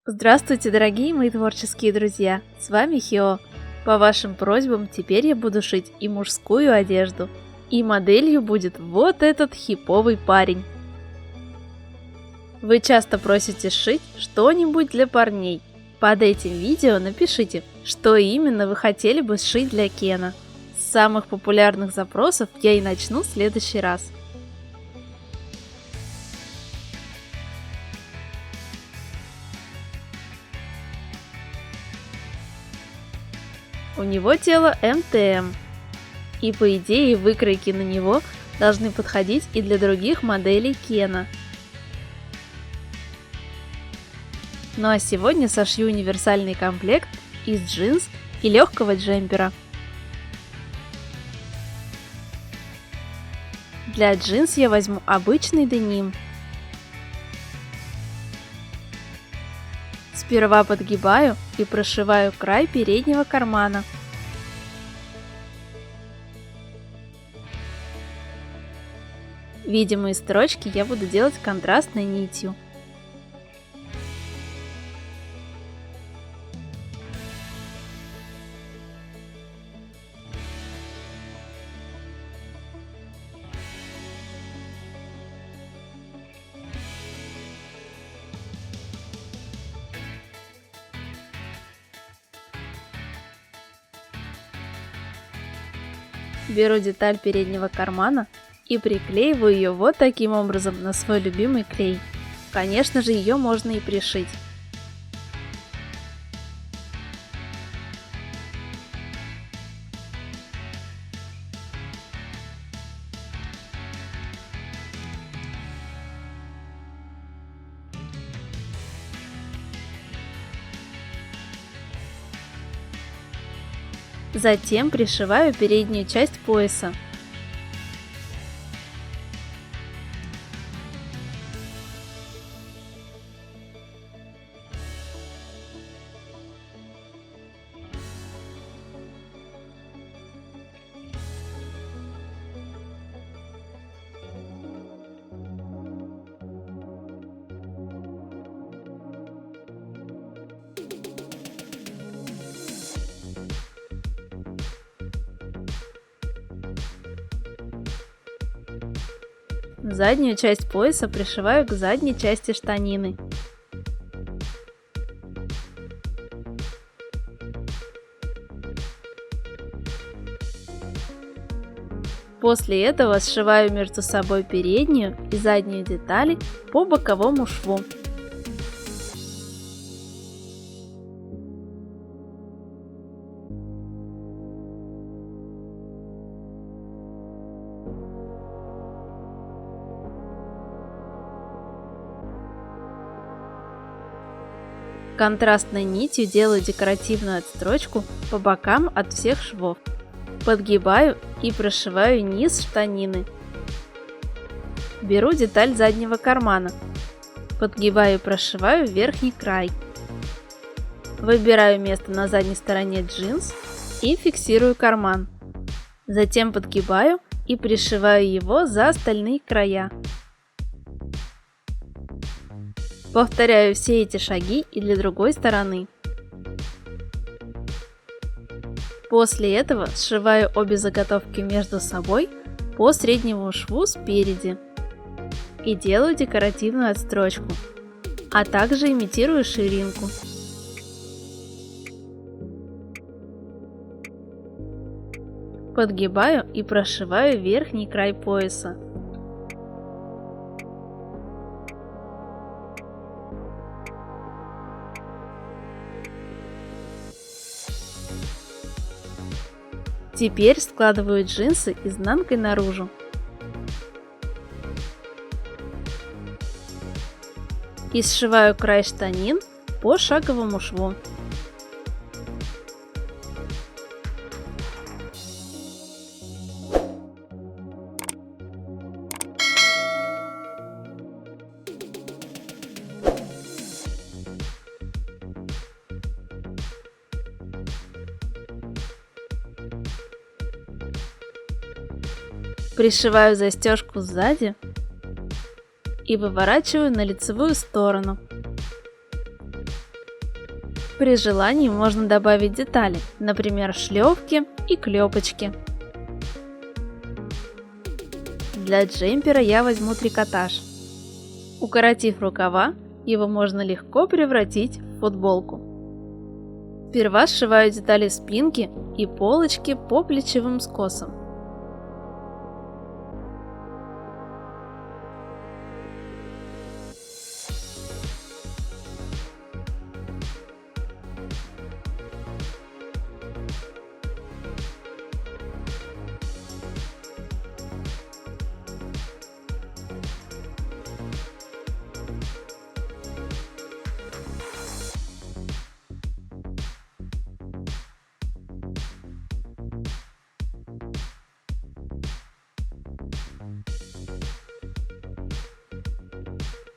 Здравствуйте, дорогие мои творческие друзья! С вами Хио. По вашим просьбам теперь я буду шить и мужскую одежду. И моделью будет вот этот хиповый парень. Вы часто просите сшить что-нибудь для парней. Под этим видео напишите, что именно вы хотели бы сшить для Кена. С самых популярных запросов я и начну в следующий раз. У него тело МТМ, и по идее выкройки на него должны подходить и для других моделей Кена. Ну а сегодня сошью универсальный комплект из джинс и легкого джемпера. Для джинс я возьму обычный деним. Сперва подгибаю и прошиваю край переднего кармана. Видимые строчки я буду делать контрастной нитью. Беру деталь переднего кармана и приклеиваю ее вот таким образом на свой любимый клей. Конечно же, ее можно и пришить. Затем пришиваю переднюю часть пояса. Заднюю часть пояса пришиваю к задней части штанины. После этого сшиваю между собой переднюю и заднюю детали по боковому шву. Контрастной нитью делаю декоративную отстрочку по бокам от всех швов. Подгибаю и прошиваю низ штанины. Беру деталь заднего кармана. Подгибаю и прошиваю верхний край. Выбираю место на задней стороне джинс и фиксирую карман. Затем подгибаю и пришиваю его за остальные края. Повторяю все эти шаги и для другой стороны. После этого сшиваю обе заготовки между собой по среднему шву спереди и делаю декоративную отстрочку, а также имитирую ширинку. Подгибаю и прошиваю верхний край пояса. Теперь складываю джинсы изнанкой наружу. И сшиваю край штанин по шаговому шву. Пришиваю застежку сзади и выворачиваю на лицевую сторону. При желании можно добавить детали, например, шлевки и клепочки. Для джемпера я возьму трикотаж. Укоротив рукава, его можно легко превратить в футболку. Сперва сшиваю детали спинки и полочки по плечевым скосам.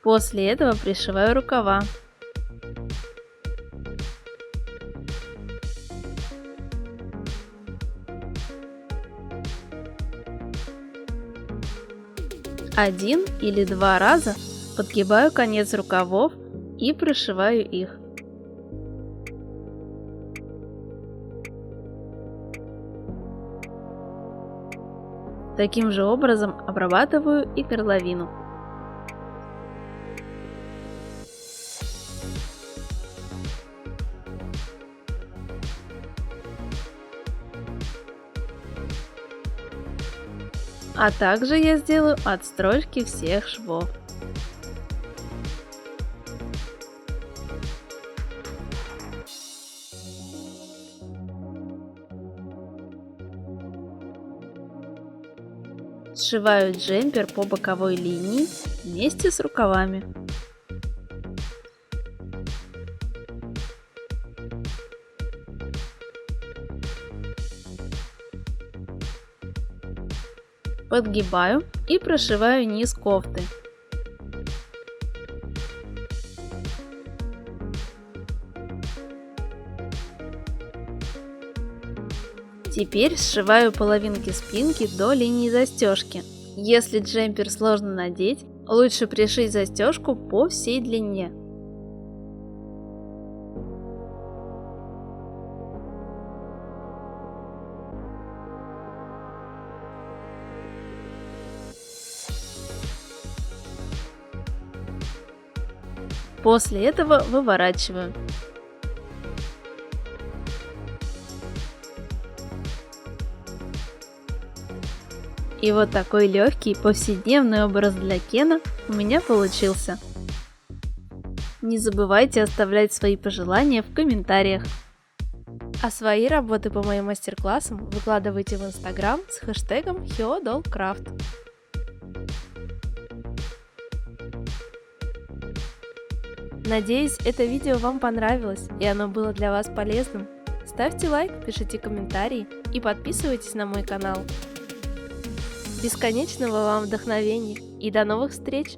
После этого пришиваю рукава. Один или два раза подгибаю конец рукавов и прошиваю их. Таким же образом обрабатываю и горловину. А также я сделаю отстрочки всех швов. Сшиваю джемпер по боковой линии вместе с рукавами. Подгибаю и прошиваю низ кофты. Теперь сшиваю половинки спинки до линии застежки. Если джемпер сложно надеть, лучше пришить застежку по всей длине. После этого выворачиваю. И вот такой легкий повседневный образ для Кена у меня получился. Не забывайте оставлять свои пожелания в комментариях. А свои работы по моим мастер-классам выкладывайте в Instagram с хэштегом HyoDollCraft. Надеюсь, это видео вам понравилось и оно было для вас полезным. Ставьте лайк, пишите комментарии и подписывайтесь на мой канал. Бесконечного вам вдохновения и до новых встреч!